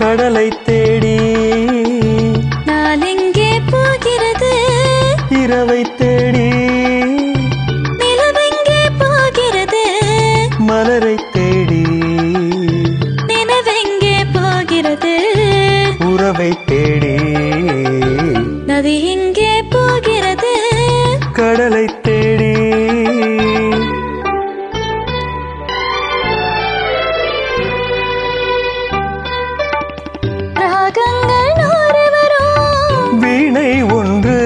கடலை தேடி நாளெங்கே போகிறது இரவை தேடி நிலவெங்கே போகிறது மலரை தேடி நினைவெங்கே போகிறது உறவை தேடி நதி எங்கே போகிறது கடலை தேடி ராகங்கள் நூறு வரும் வீணை ஒன்று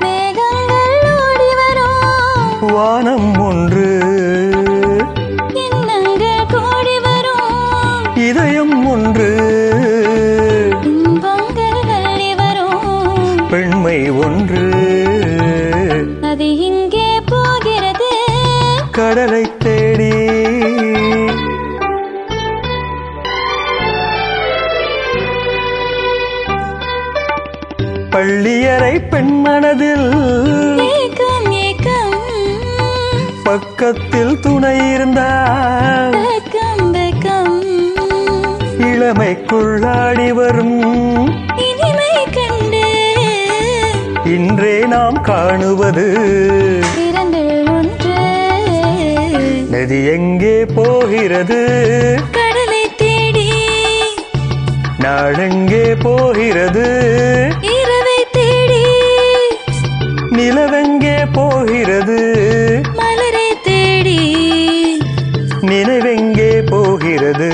மேகங்கள் ஓடி வரும் வானம் ஒன்று எண்ணங்கள் கோடி வரும் இதயம் ஒன்று இன்பங்கள் அள்ளி வரும் பெண்மை ஒன்று நதி இங்கே போகிறது கடலை தேடி பள்ளியறை பெண் மனதில் ஏக்கம் ஏக்கம் பக்கத்தில் துணை இருந்தால் வெக்கம் வெக்கம் இளமைக்குள்ளாடி வரும் இனிமை கண்டு இன்றே நாம் காணுவது இரண்டில் ஒன்று நதி எங்கே போகிறது கடலை தேடி நாடெங்கே போகிறது இரவை தேடி நிலவெங்கே போகிறது மலரை தேடி நினைவெங்கே போகிறது